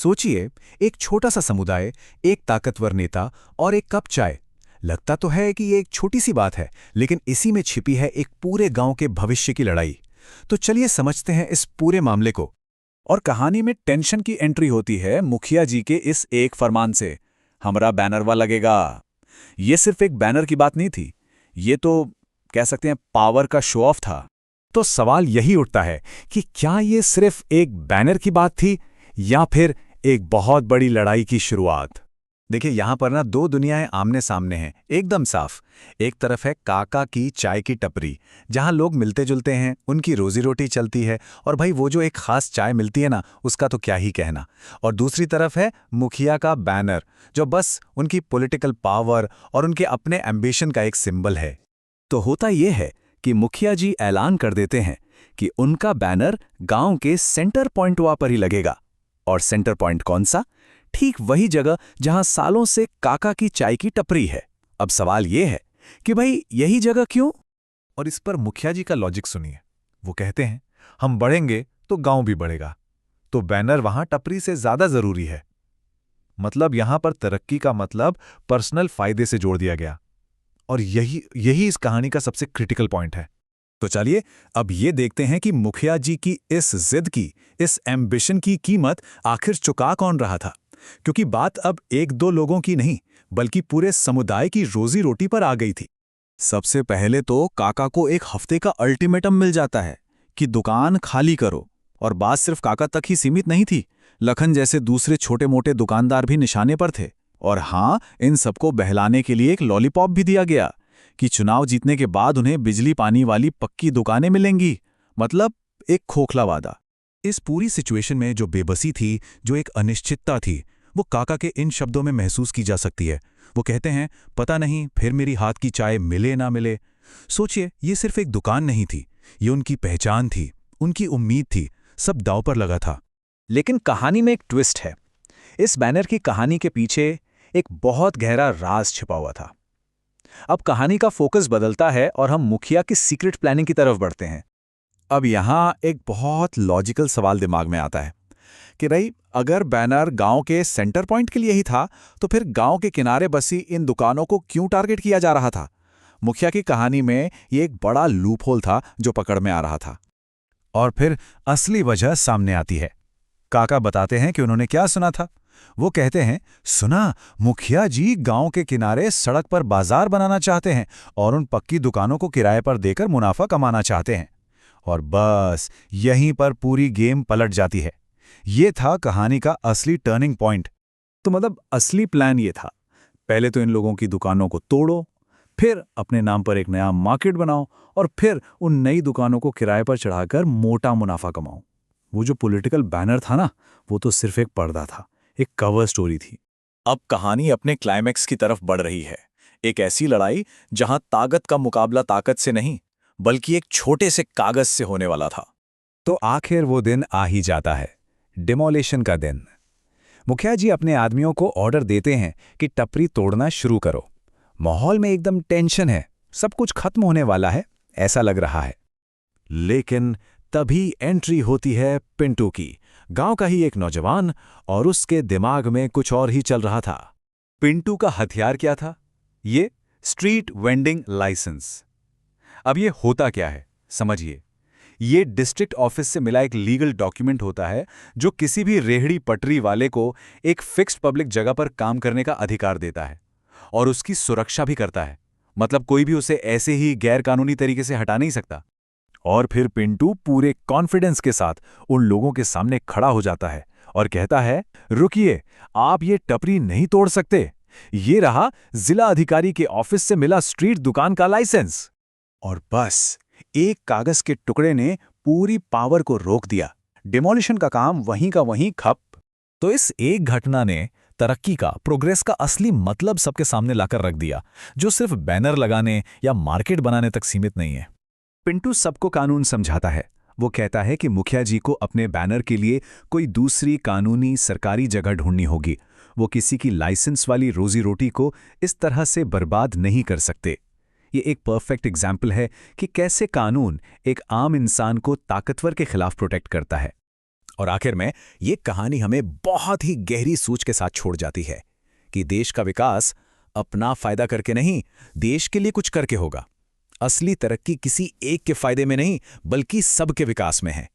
सोचिए, एक छोटा सा समुदाय, एक ताकतवर नेता और एक कप चाय। लगता तो है कि ये एक छोटी सी बात है, लेकिन इसी में छिपी है एक पूरे गांव के भविष्य की लड़ाई। तो चलिए समझते हैं इस पूरे मामले को। और कहानी में टेंशन की एंट्री होती है मुखिया जी के इस एक फरमान से, हमारा बैनरवा लगेगा। ये सिर्फ एक बैनर की बात नहीं थी, ये तो कह सकते हैं पावर का शो ऑफ था। तो सवाल यही उठता है कि क्या ये सिर्फ एक बैनर की बात थी या फिर एक बहुत बड़ी लड़ाई की शुरुआत। देखिए, यहां पर ना दो दुनियाएं आमने सामने हैं, एकदम साफ। एक तरफ है काका की चाय की टपरी, जहां लोग मिलते जुलते हैं, उनकी रोजी रोटी चलती है, और भाई वो जो एक खास चाय मिलती है ना, उसका तो क्या ही कहना। और दूसरी तरफ है मुखिया का बैनर, जो बस उनकी पॉलिटिकल पावर और उनके अपने एम्बिशन का एक सिंबल है। तो होता यह है कि मुखिया जी ऐलान कर देते हैं कि उनका बैनर गांव के सेंटर पॉइंट पर ही लगेगा। और सेंटर पॉइंट कौन सा? ठीक वही जगह जहां सालों से काका की चाय की टपरी है। अब सवाल यह है कि भाई यही जगह क्यों? और इस पर मुखिया जी का लॉजिक सुनिए। वो कहते हैं, हम बढ़ेंगे तो गांव भी बढ़ेगा, तो बैनर वहां टपरी से ज्यादा जरूरी है। मतलब यहां पर तरक्की का मतलब पर्सनल फायदे से जोड़ दिया गया। और यही इस कहानी का सबसे क्रिटिकल पॉइंट है। तो चलिए अब ये देखते हैं कि मुखिया जी की इस जिद की, इस एम्बिशन की कीमत आखिर चुका कौन रहा था। क्योंकि बात अब एक दो लोगों की नहीं, बल्कि पूरे समुदाय की रोजी रोटी पर आ गई थी। सबसे पहले तो काका को एक हफ्ते का अल्टीमेटम मिल जाता है कि दुकान खाली करो। और बात सिर्फ काका तक ही सीमित नहीं थी, लखन जैसे दूसरे छोटे मोटे दुकानदार भी निशाने पर थे। और हाँ, इन सबको बहलाने के लिए एक लॉलीपॉप भी दिया गया कि चुनाव जीतने के बाद उन्हें बिजली पानी वाली पक्की दुकानें मिलेंगी। मतलब एक खोखला वादा। इस पूरी सिचुएशन में जो बेबसी थी, जो एक अनिश्चितता थी, वो काका के इन शब्दों में महसूस की जा सकती है। वो कहते हैं, पता नहीं फिर मेरी हाथ की चाय मिले ना मिले। सोचिए, ये सिर्फ एक दुकान नहीं थी, ये उनकी पहचान थी, उनकी उम्मीद थी, सब दांव पर लगा था। लेकिन कहानी में एक ट्विस्ट है। इस बैनर की कहानी के पीछे एक बहुत गहरा राज छिपा हुआ था। अब कहानी का फोकस बदलता है और हम मुखिया की सीक्रेट प्लानिंग की तरफ बढ़ते हैं। अब यहां एक बहुत लॉजिकल सवाल दिमाग में आता है कि भाई, अगर बैनर गांव के सेंटर पॉइंट के लिए ही था, तो फिर गांव के किनारे बसी इन दुकानों को क्यों टारगेट किया जा रहा था? मुखिया की कहानी में ये एक बड़ा लूप होल था जो पकड़ में आ रहा था। और फिर असली वजह सामने आती है। काका बताते हैं कि उन्होंने क्या सुना था। वो कहते हैं, सुना, मुखिया जी गांव के किनारे सड़क पर बाजार बनाना चाहते हैं और उन पक्की दुकानों को किराए पर देकर मुनाफा कमाना चाहते हैं। और बस यहीं पर पूरी गेम पलट जाती है। ये था कहानी का असली टर्निंग पॉइंट। तो मतलब असली प्लान ये था, पहले तो इन लोगों की दुकानों को तोड़ो, फिर अपने नाम पर एक नया मार्केट बनाओ, और फिर उन नई दुकानों को किराए पर चढ़ाकर मोटा मुनाफा कमाओ। वो जो पॉलिटिकल बैनर था ना, वो तो सिर्फ एक पर्दा था, एक कवर स्टोरी थी। अब कहानी अपने क्लाइमैक्स की तरफ बढ़ रही है। एक ऐसी लड़ाई जहां ताकत का मुकाबला ताकत से नहीं, बल्कि एक छोटे से कागज से होने वाला था। तो आखिर वो दिन आ ही जाता है, डिमोलिशन का दिन। मुखिया जी अपने आदमियों को ऑर्डर देते हैं कि टपरी तोड़ना शुरू करो। माहौल में एकदम टेंशन है, सब कुछ खत्म होने वाला है, ऐसा लग रहा है। लेकिन तभी एंट्री होती है पिंटू की, गांव का ही एक नौजवान, और उसके दिमाग में कुछ और ही चल रहा था। पिंटू का हथियार क्या था? ये स्ट्रीट वेंडिंग लाइसेंस। अब ये होता क्या है, समझिए। ये डिस्ट्रिक्ट ऑफिस से मिला एक लीगल डॉक्यूमेंट होता है जो किसी भी रेहड़ी पटरी वाले को एक फिक्स्ड पब्लिक जगह पर काम करने का अधिकार देता है और उसकी सुरक्षा भी करता है। मतलब कोई भी उसे ऐसे ही गैर कानूनी तरीके से हटा नहीं सकता। और फिर पिंटू पूरे कॉन्फिडेंस के साथ उन लोगों के सामने खड़ा हो जाता है और कहता है, रुकिए, आप ये टपरी नहीं तोड़ सकते। ये रहा जिला अधिकारी के ऑफिस से मिला स्ट्रीट दुकान का लाइसेंस। और बस एक कागज के टुकड़े ने पूरी पावर को रोक दिया। डिमोलिशन का काम वहीं का वहीं खप। तो इस एक घटना ने तरक्की का, प्रोग्रेस का असली मतलब सबके सामने लाकर रख दिया, जो सिर्फ बैनर लगाने या मार्केट बनाने तक सीमित नहीं है। पिंटू सबको कानून समझाता है। वो कहता है कि मुखिया जी को अपने बैनर के लिए कोई दूसरी कानूनी सरकारी जगह ढूंढनी होगी। वो किसी की लाइसेंस वाली रोजी रोटी को इस तरह से बर्बाद नहीं कर सकते। ये एक परफेक्ट एग्जाम्पल है कि कैसे कानून एक आम इंसान को ताकतवर के खिलाफ प्रोटेक्ट करता है। और आखिर में ये कहानी हमें बहुत ही गहरी सोच के साथ छोड़ जाती है कि देश का विकास अपना फायदा करके नहीं, देश के लिए कुछ करके होगा। असली तरक्की किसी एक के फायदे में नहीं, बल्कि सबके विकास में है।